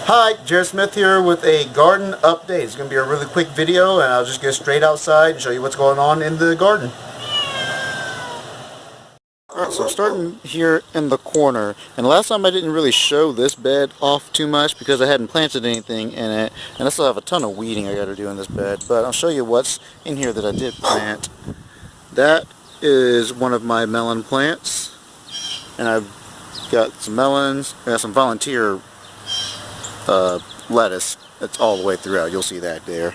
Hi, Jared Smith here with a garden update. It's going to be a really quick video and I'll just get straight outside and show you what's going on in the garden. Alright, so I'm starting here in the corner, and last time I didn't really show this bed off too much because I hadn't planted anything in it, and I still have a ton of weeding I got to do in this bed, but I'll show you what's in here that I did plant. That is one of my melon plants, and I've got some melons, I got some volunteer lettuce that's all the way throughout. You'll see that there.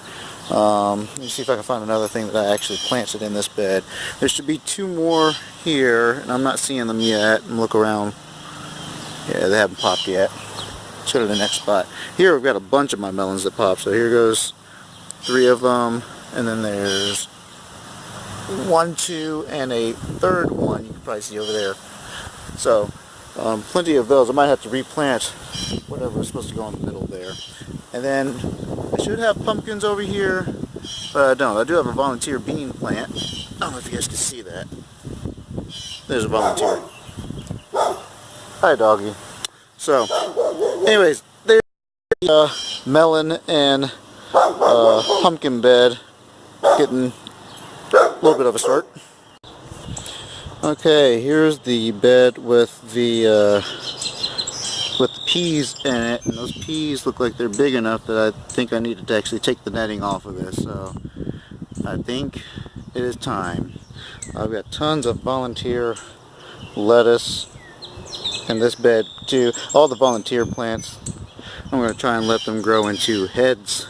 Let me see if I can find another thing that I actually planted in this bed. There should be two more here, and I'm not seeing them yet. Look around. Yeah, they haven't popped yet. Let's go to the next spot. Here we've got a bunch of my melons that pop. So here goes 3 of them, and then there's 1, 2, and a third one you can probably see over there. So plenty of those. I might have to replant whatever is supposed to go in the middle there. And then I should have pumpkins over here, but I don't. I do have a volunteer bean plant. I don't know if you guys can see that. There's a volunteer. Hi, doggy. So, anyways, there's the melon and pumpkin bed getting a little bit of a start. Okay, here's the bed with the peas in it, and those peas look like they're big enough that I think I need to actually take the netting off of this, so I think it is time. I've got tons of volunteer lettuce in this bed too. All the volunteer plants, I'm going to try and let them grow into heads.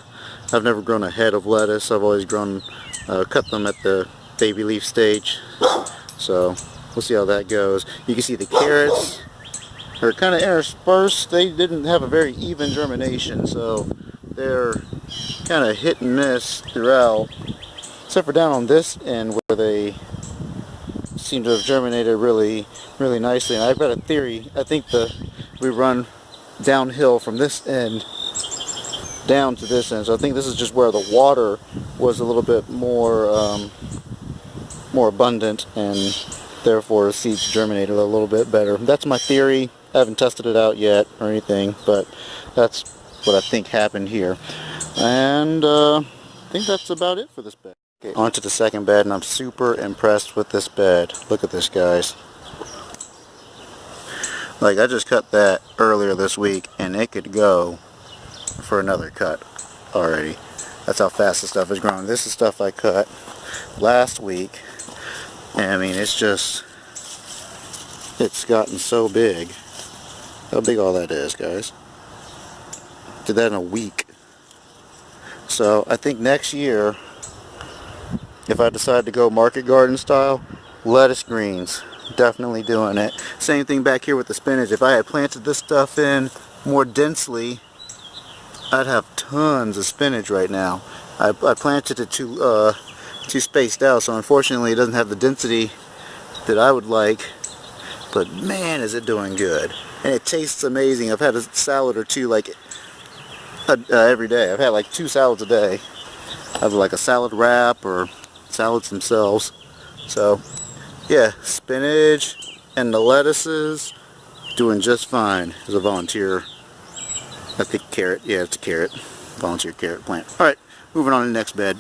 I've never grown a head of lettuce. I've always grown, cut them at the baby leaf stage, so we'll see how that goes. You can see the carrots are kind of interspersed. They didn't have a very even germination, so they're kind of hit and miss throughout, except for down on this end where they seem to have germinated really nicely. And I've got a theory. I think we run downhill from this end down to this end, so I think this is just where the water was a little bit more abundant, and therefore seeds germinated a little bit better. That's my theory. I haven't tested it out yet or anything, but that's what I think happened here. And I think that's about it for this bed. Okay, on to the second bed, and I'm super impressed with this bed. Look at this, guys. Like, I just cut that earlier this week, and it could go for another cut already. That's how fast the stuff is growing. This is stuff I cut last week, and I mean, it's gotten so big. How big all that is, guys. Did that in a week. So I think next year, if I decide to go market garden style, lettuce greens, definitely doing it. Same thing back here with the spinach. If I had planted this stuff in more densely, I'd have tons of spinach right now. I planted it too spaced out, so unfortunately it doesn't have the density that I would like, but man, is it doing good. And it tastes amazing. I've had a salad or two like every day. I've had like 2 salads a day. I have like a salad wrap or salads themselves. So yeah, spinach and the lettuces doing just fine as a volunteer. I think carrot. Yeah, it's a carrot. Volunteer carrot plant. Alright, moving on to the next bed.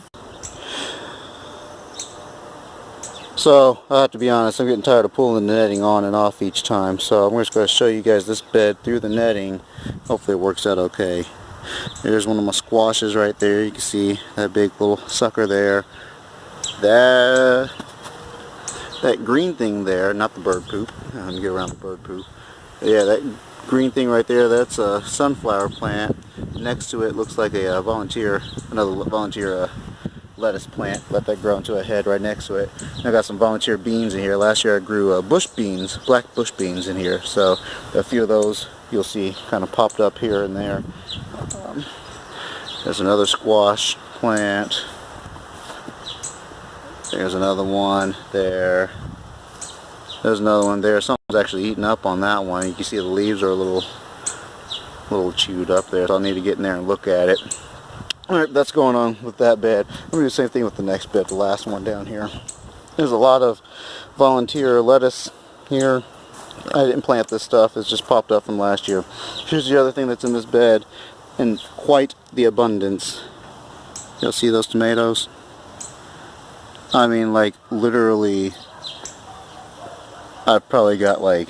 So, I have to be honest, I'm getting tired of pulling the netting on and off each time, so I'm just going to show you guys this bed through the netting. Hopefully it works out okay. There's one of my squashes right there. You can see that big little sucker there. That green thing there, not the bird poop. Let me get around the bird poop. Yeah, that green thing right there, that's a sunflower plant. Next to it looks like a another volunteer lettuce plant. Let that grow into a head right next to it. I got some volunteer beans in here. Last year I grew bush beans, black bush beans in here, so a few of those you'll see kind of popped up here and there. There's another squash plant. There's another one there. There's another one there. Someone's actually eating up on that one. You can see the leaves are a little chewed up there, so I'll need to get in there and look at it. Alright, that's going on with that bed. I'm going to do the same thing with the next bed, the last one down here. There's a lot of volunteer lettuce here. I didn't plant this stuff, it's just popped up from last year. Here's the other thing that's in this bed, in quite the abundance. You'll see those tomatoes? I mean, like, literally, I've probably got like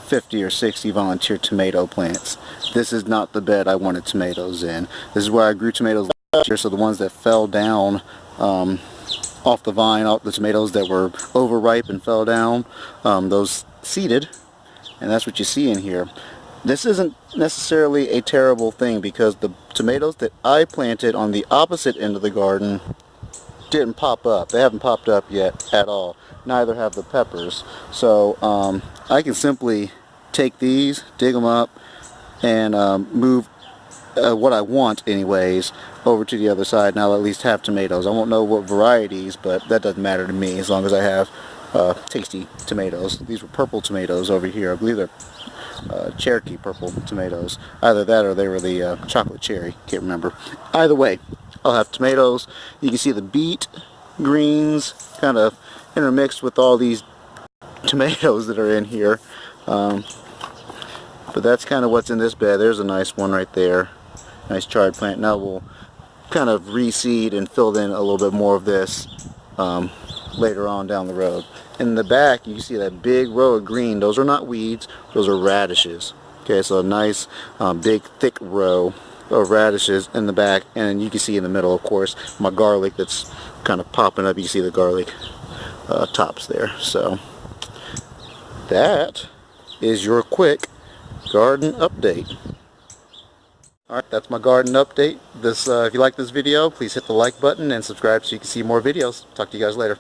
50 or 60 volunteer tomato plants. This is not the bed I wanted tomatoes in. This is where I grew tomatoes last year, so the ones that fell down off the vine, off the tomatoes that were overripe and fell down, those seeded, and that's what you see in here. This isn't necessarily a terrible thing because the tomatoes that I planted on the opposite end of the garden didn't pop up. They haven't popped up yet at all. Neither have the peppers. So I can simply take these, dig them up, and move what I want anyways over to the other side, and I'll at least have tomatoes. I won't know what varieties, but that doesn't matter to me as long as I have tasty tomatoes. These were purple tomatoes over here. I believe they're Cherokee purple tomatoes. Either that or they were the chocolate cherry. Can't remember. Either way, I'll have tomatoes. You can see the beet greens kind of intermixed with all these tomatoes that are in here. But that's kind of what's in this bed. There's a nice one right there. Nice chard plant. Now we'll kind of reseed and fill in a little bit more of this later on down the road. In the back you see that big row of green. Those are not weeds, those are radishes. Okay, so a nice big thick row of radishes in the back, and you can see in the middle, of course, my garlic that's kind of popping up. You see the garlic tops there. So that is your quick garden update. Alright, that's my garden update. If you like this video, please hit the like button and subscribe so you can see more videos. Talk to you guys later.